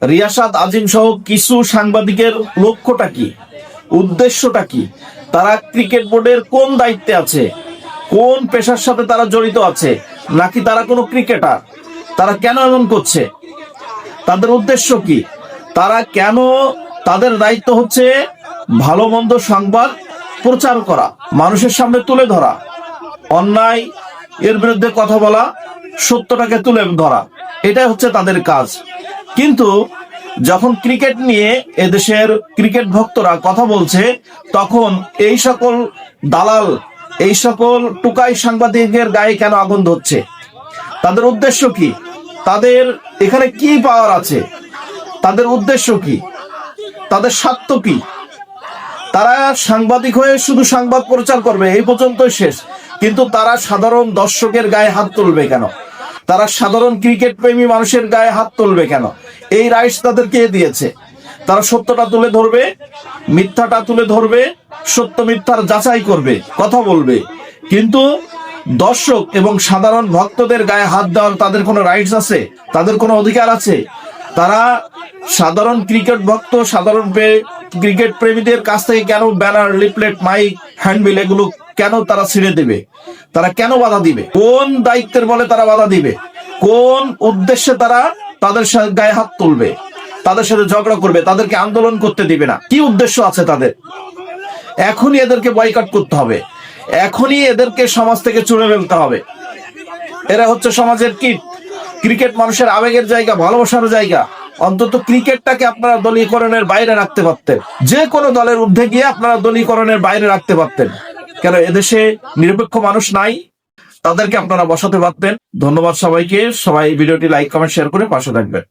রিয়াসাত আজিম সহ কিছু সাংবাদিকের লক্ষ্যটা কি, উদ্দেশ্যটা কি, তারা ক্রিকেট বোর্ডের কোন দায়িত্বে আছে, কোন পেশার সাথে তারা জড়িত আছে, নাকি তারা কোনো ক্রিকেটার? তারা কেন এমন করছে? তাদের উদ্দেশ্য কি? তারা কেন? তাদের দায়িত্ব হচ্ছে ভালো মন্দ সংবাদ প্রচার করা, মানুষের সামনে তুলে ধরা, অন্যায় এর বিরুদ্ধে কথা বলা, সত্যটাকে তুলে ধরা, এটাই হচ্ছে তাদের কাজ। কিন্তু যখন ক্রিকেট নিয়ে এদেশের ক্রিকেট ভক্তরা কথা বলছে, তখন এই সকল দালাল, এই সকল টুকাই সাংবাদিকের গায়ে কেন আগুন ধরছে? তাদের উদ্দেশ্য কি? তাদের এখানে কি পাওয়ার আছে? তাদের উদ্দেশ্য কি? তাদের স্বার্থ কি? তারা সাংবাদিক হয়ে শুধু সংবাদ প্রচার করবে, এই পর্যন্তই শেষ। কিন্তু তারা সাধারণ দর্শকের গায়ে হাত তুলবে কেন? তারা সাধারণ ক্রিকেট প্রেমী মানুষের গায়ে হাত তুলবে কেন? এই রাইটস তাদের কে দিয়েছে? তারা সত্যটা তুলে ধরবে, মিথ্যাটা তুলে ধরবে, সত্য মিথ্যার যাচাই করবে, কথা বলবে। কিন্তু দর্শক এবং সাধারণ ভক্তদের গায়ে হাত দেওয়ার তাদের কোনো রাইটস আছে? তাদের কোনো অধিকার আছে? তারা সাধারণ ক্রিকেট ভক্ত, সাধারণ ক্রিকেট প্রেমীদের কাছ থেকে কেন ব্যানার, লিফলেট, মাইক, হ্যান্ডবিল এগুলো কেন তারা ছিঁড়ে দেবে? তারা কেন বাধা দিবে? কোন দায়িত্বের বলে তারা বাধা দিবে? কোন উদ্দেশ্যে তারা তাদের সাথে গায়ে হাত তুলবে, তাদের সাথে ঝগড়া করবে, তাদেরকে আন্দোলন করতে দিবে না? কি উদ্দেশ্য আছে তাদের? এখনই এদেরকে বয়কট করতে হবে, এখনই এদেরকে সমাজ থেকে চুড়ে ফেলতে হবে। এরা হচ্ছে সমাজের কীট। ক্রিকেট মানুষের আবেগের জায়গা, ভালোবাসার জায়গা। অন্তত ক্রিকেটটাকে আপনারা দলীয়করণের বাইরে রাখতে পারতেন, যে কোনো দলের ঊর্ধ্বে গিয়ে আপনারা দলীয়করণের বাইরে রাখতে পারতেন। কেন এদেশে নিরপেক্ষ মানুষ নাই? তাদেরকে আপনারা বসাতে পারতেন। ধন্যবাদ সবাইকে। সবাই ভিডিওটি লাইক, কমেন্ট, শেয়ার করে পাশে থাকবেন।